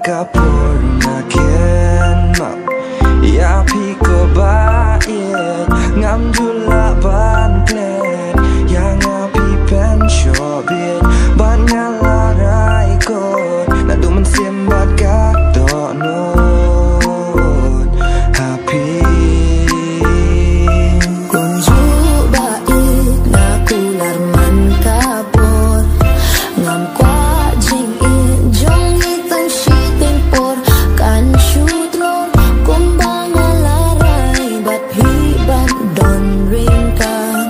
kapur na kien map ya pi ko ba ngam jula ban klet yang api pen shobit ban ngala rai ko na duman sim bat ka do no happy kunju bait na kular man kapor ngam kwa jing in jong itang shiting por kan shoot lor kumbang alarai bat hi ban don ring kan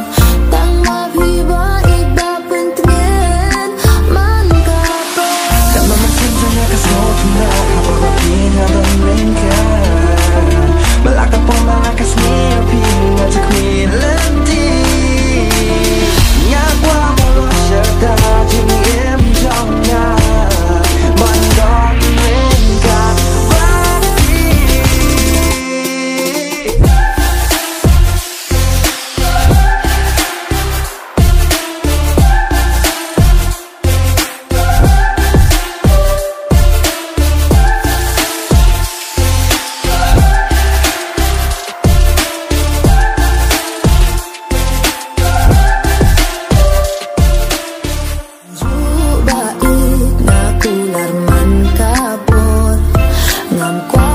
tang ma hi bait ba pentien man kapor kama masin sana kasot na hapatin na don ring kan malaka po malakas ni api ngajak mi lenti nyagwa mo syata jing em jong na ban don ring kan bati bait na kular man kapor ngam kwa